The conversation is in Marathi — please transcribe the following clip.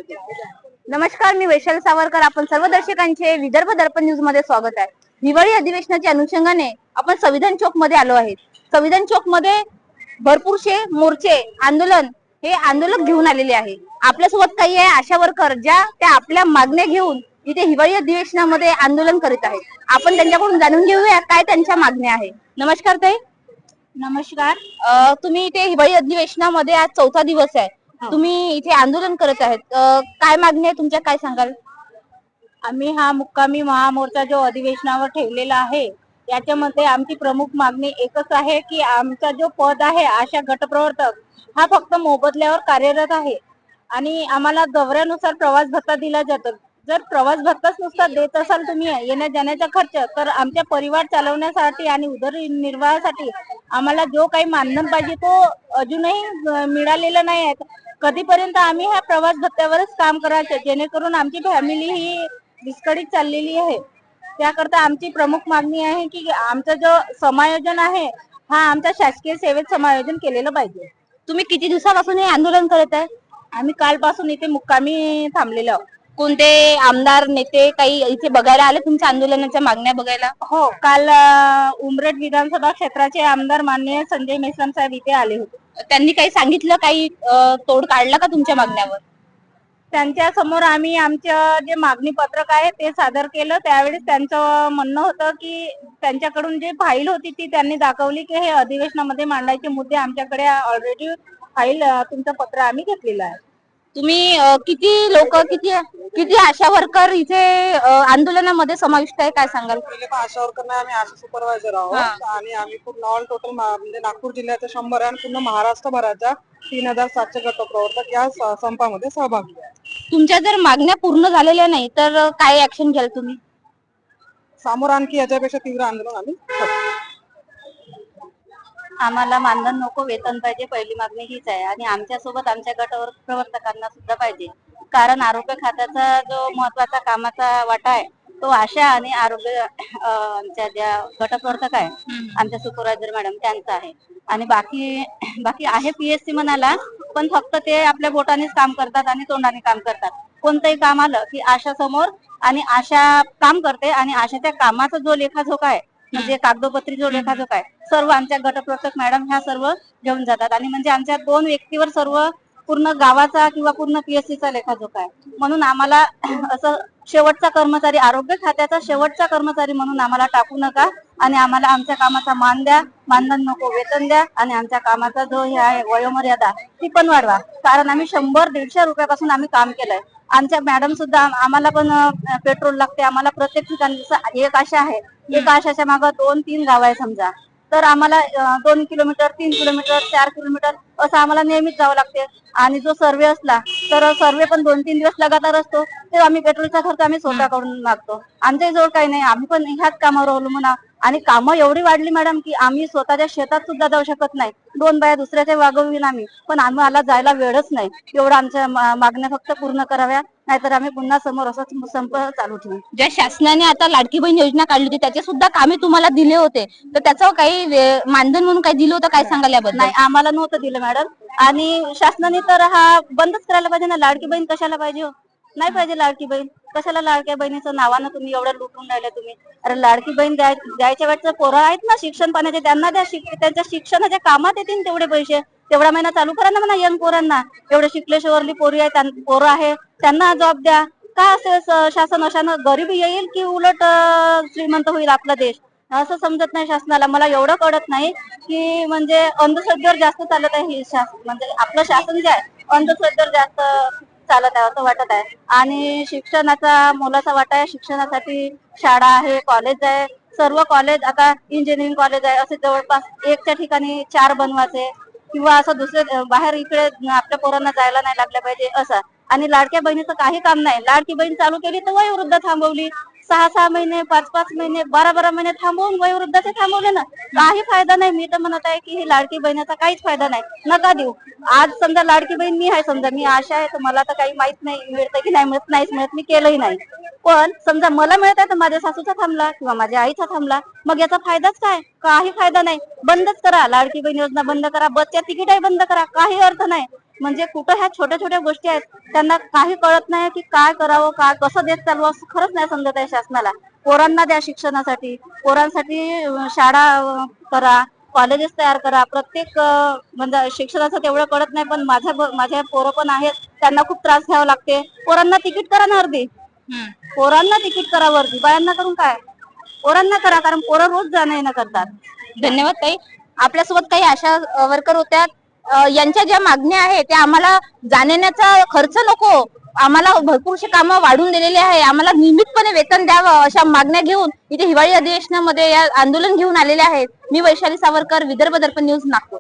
नमस्कार, मी वैशाली सावरकर. आपण सर्व दर्शकांचे विदर्भ दर्पण न्यूज मध्ये स्वागत आहे. हिवाळी अधिवेशनाच्या अनुषंगाने आपण संविधान चौक मध्ये आलो आहे. संविधान चौक मध्ये भरपूरशे मोर्चे आंदोलन हे आंदोलक घेऊन आलेले आहे. आपल्यासोबत काही आहे आशा वर्कर, ज्या त्या आपल्या मागण्या घेऊन इथे हिवाळी अधिवेशनामध्ये आंदोलन करीत आहेत. आपण त्यांच्याकडून जाणून घेऊया काय त्यांच्या मागण्या आहे. नमस्कार ताई. नमस्कार. तुम्ही इथे हिवाळी अधिवेशनामध्ये आज चौथा दिवस आहे. तुम्ही इथे आंदोलन करत आहेत. काय मागणी आहे तुमच्या, काय सांगाल? आम्ही हा मुक्कामी महामोर्चा जो अधिवेशनावर ठेवलेला आहे याच्यामध्ये आमची प्रमुख मागणी एकच आहे की आमचा जो पद आहे आशा गटप्रवर्तक हा फक्त मोबदल्यावर कार्यरत आहे आणि आम्हाला दौऱ्यानुसार प्रवास भत्ता दिला जातो. जर प्रवास भत्ताच नुसता देत असाल तुम्ही येण्या जाण्याचा खर्च, तर आमच्या परिवार चालवण्यासाठी आणि उदरनिर्वाहासाठी आम्हाला जो काही मानधन पाहिजे तो अजूनही मिळालेला नाही आहे. कधीपर्यंत आम्ही ह्या प्रवास भत्त्यावरच काम करायचं, जेणेकरून आमची फॅमिली ही विस्कळीत चाललेली आहे. त्याकरता आमची प्रमुख मागणी आहे की आमचं जो समायोजन आहे हा आमच्या शासकीय सेवेत समायोजन केलेलं पाहिजे. तुम्ही किती दिवसापासून हे आंदोलन करत आहे? आम्ही कालपासून इथे मुक्कामी थांबलेलो आहोत. कोणते आमदार नेते काही इथे बघायला आले तुमच्या आंदोलनाच्या मागण्या बघायला? हो, काल उमरेड विधानसभा क्षेत्राचे आमदार माननीय संजय मेश्राम साहेब इथे आले होते. त्यांनी काही सांगितलं, काही तोड काढला का तुमच्या मागण्यावर? त्यांच्या समोर आम्ही आमचं जे मागणी पत्रक आहे ते सादर केलं. त्यावेळेस त्यांचं म्हणणं होतं की त्यांच्याकडून जे फाईल होती ती त्यांनी दाखवली की हे अधिवेशनामध्ये मांडायचे मुद्दे आमच्याकडे ऑलरेडी फाईल तुमचं पत्र आम्ही घेतलेलं आहे. तुम्ही किती लोक, किती आशा वर्कर इथे आंदोलनामध्ये समाविष्ट आहे, काय सांगाल? पहिले पण आशा वर्कर नाही, आम्ही आशा सुपरवायझर आहोत आणि आम्ही पूर्ण ऑल टोटल म्हणजे नागपूर जिल्ह्याच्या 100 आणि पूर्ण महाराष्ट्रभराच्या 3700 गटप्रवर्तक या संपामध्ये सहभागी आहेत. तुमच्या जर मागण्या पूर्ण झालेल्या नाही तर काय ऍक्शन घ्याल तुम्ही? समोर आणखी याच्यापेक्षा तीव्र आंदोलन आम्ही करू. आम्हाला मानधन नको, वेतन पाहिजे, पहिली मागणी हीच आहे. आणि आमच्या सोबत आमच्या गटावर प्रवर्तकांना सुद्धा पाहिजे, कारण आरोग्य खात्याचा जो महत्वाचा कामाचा वाटा आहे तो आशा आणि आरोग्य आमच्या ज्या गटप्रवर्तक आहे आमच्या सुपरवायझर मॅडम त्यांचा आहे. आणि बाकी आहे पीएससी म्हणाला, पण फक्त ते आपल्या बोटानेच काम करतात आणि तोंडाने काम करतात. कोणतंही काम आलं की आशा समोर आणि आशा काम करते आणि आशाच्या कामाचा जो लेखाजोखा आहे म्हणजे कागदोपत्री जो लेखाजोखा आहे सर्व आमच्या गटप्रवर्तक मॅडम ह्या सर्व घेऊन जातात. आणि म्हणजे आमच्या 2 व्यक्तीवर सर्व पूर्ण गावाचा किंवा पूर्ण पीएससीचा लेखाजोखा आहे. म्हणून आम्हाला असं शेवटचा कर्मचारी, आरोग्य खात्याचा शेवटचा कर्मचारी म्हणून आम्हाला टाकू नका आणि आम्हाला आमच्या कामाचा मान द्या, मानधन नको, वेतन द्या आणि आमच्या कामाचा जो हे आहे वयोमर्यादा ती पण वाढवा. कारण आम्ही 100-150 रुपयापासून आम्ही काम केलंय. आमच्या मॅडम सुद्धा, आम्हाला पण पेट्रोल लागते. आम्हाला प्रत्येक ठिकाणी एक आशा आहे, एका आशाच्या मागे 2-3 गाव आहे समजा, तर आम्हाला 2 किलोमीटर, 3 किलोमीटर, 4 किलोमीटर असं आम्हाला नेहमीच जावं लागते. आणि जो सर्वे असला तर सर्वे पण 2-3 दिवस लगातार असतो, तेव्हा आम्ही पेट्रोलचा खर्च आम्ही स्वतःकडून मागतो. आमच्या जवळ काही नाही, आम्ही पण ह्याच कामावर अवलंबून आहोत. आणि कामं एवढी वाढली मॅडम की आम्ही स्वतःच्या शेतात सुद्धा जाऊ शकत नाही. 2 बाया दुसऱ्याच्या वागवून आम्ही, पण आम्हाला जायला वेळच नाही. एवढं आमच्या मागण्या फक्त पूर्ण कराव्या, नाहीतर आम्ही पुन्हा समोर असं संप चालू ठेवू. ज्या शासनाने आता लाडकी बहीण योजना काढली होती त्याचे सुद्धा कामे तुम्हाला दिले होते, तर त्याचं काही मानधन म्हणून काही दिलं होतं, काय सांगाल याबद्दल? नाही, आम्हाला नव्हतं दिलं मॅडम. आणि शासनाने तर हा बंदच करायला पाहिजे ना. लाडकी बहीण कशाला पाहिजे? नाही पाहिजे लाडकी बहीण. कशाला लाडक्या बहिणीचं नावानं तुम्ही एवढं लुटून राहिले तुम्ही? अरे लाडकी बहीण द्यायच्या वेळेचं पोरं आहेत ना शिक्षण पाण्याचे, त्यांना द्या. त्यांच्या शिक्षणाच्या कामात येतील तेवढे पैसे. तेवढा महिना चालू करा ना म्हणा यंग पोरांना. एवढे शिकलेश्वरली पोरं आहे त्यांना जॉब द्या. का असं शासन अशानं गरीबी येईल की उलट श्रीमंत होईल आपला देश? असं समजत नाही शासनाला. मला एवढं कळत नाही की म्हणजे अंधश्रद्धेवर जास्त चालत आहे हे शासन, म्हणजे आपलं शासन जे आहे अंधश्रद्धेवर जास्त चालत आहे असं वाटत आहे. आणि शिक्षणाचा मोलाचा वाटा आहे. शिक्षणासाठी शाळा आहे, कॉलेज आहे, सर्व कॉलेज, आता इंजिनिअरिंग कॉलेज आहे, असे जवळपास एकच्या ठिकाणी 4 बनवायचे किंवा असं दुसरे बाहेर इकडे आपल्या पोरांना जायला नाही लागलं पाहिजे असं. आणि लाडक्या बहिणीचं काही काम नाही. लाडकी बहीण चालू केली तर वयोवृद्ध थांबवली. 6-6 महिने, 5-5 महिने, 12-12 महिने थांबवून वयोवृद्धाचे थांबवले ना. काही फायदा नाही. मी तर म्हणत आहे की ही लाडकी बहिणीचा काहीच फायदा नाही, नका देऊ. आज समजा लाडकी बहीण मी आहे, समजा मी आशा आहे, तर मला तर काही माहित नाही मिळतं की नाही मिळत, नाहीच मिळत, मी केलंही नाही. पण समजा मला मिळत आहे तर माझ्या सासूचा थांबला किंवा माझ्या आईचा थांबला, मग याचा फायदाच काय? काही फायदा नाही. बंदच करा लाडकी बहीण योजना, बंद करा. बसच्या तिकीटही बंद करा, काही अर्थ नाही. म्हणजे कुठं ह्या छोट्या छोट्या गोष्टी आहेत त्यांना काही कळत नाही की काय करावं, काय कसं देत चालवं असं खरंच नाही समजत आहे शासनाला. पोरांना द्या शिक्षणासाठी, पोरांसाठी शाळा करा, कॉलेजेस तयार करा. प्रत्येक म्हणजे शिक्षणाचं तेवढं कळत नाही, पण माझ्या पोरं पण आहेत, त्यांना खूप त्रास घ्यावा लागते. पोरांना तिकीट करा ना अर्धी, पोरांना तिकीट करा वर्दी, बायांना करून काय, पोरांना करा, कारण पोरं रोज जाणं येणं करतात. धन्यवाद ताई. आपल्यासोबत काही आशा वर्कर होत्या. यांच्या ज्या मागण्या आहेत त्या आम्हाला जाण्याचा खर्च नको, आम्हाला भरपूरशे कामं वाढून दिलेले आहे, आम्हाला नियमितपणे वेतन द्यावं अशा मागण्या घेऊन इथे हिवाळी अधिवेशनामध्ये या आंदोलन घेऊन आलेले आहेत. मी वैशाली सावरकर, विदर्भ दर्पण न्यूज, नागपूर.